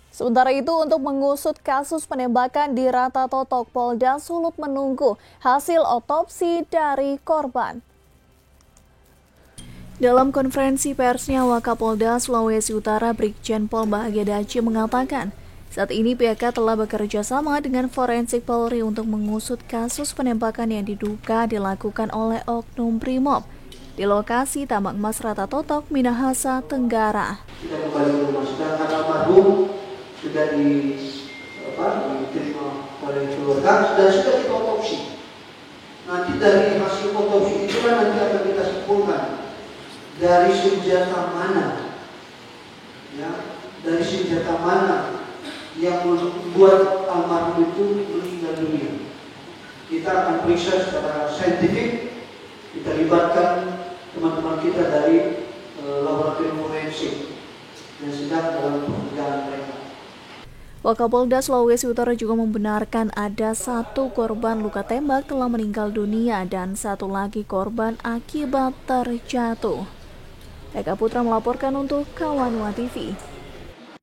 Sementara itu, untuk mengusut kasus penembakan di Rata Totok, Polda Sulut menunggu hasil otopsi dari korban. Dalam konferensi persnya, Wakapolda Sulawesi Utara Brigjen Pol Bahagia Daci mengatakan, saat ini pihaknya telah bekerja sama dengan Forensik Polri untuk mengusut kasus penembakan yang diduga dilakukan oleh Oknum Brimob di lokasi tambang emas Rata Totok, Minahasa Tenggara. Kita kembali ke rumah, sedangkan almarhum sudah diterima oleh keluarga dan sudah kita otopsi. Nanti dari hasil otopsi itulah nanti akan kita simpulkan dari senjata mana, ya, dari senjata mana yang membuat almarhum itu meninggal dunia. Kita akan periksa secara saintifik, kita libatkan teman-teman kita dari laboratorium forensik yang sedang dalam pekerjaan mereka. Wakapolda Sulawesi Utara juga membenarkan ada satu korban luka tembak telah meninggal dunia dan satu lagi korban akibat terjatuh. Eka Putra melaporkan untuk Kawanwa TV.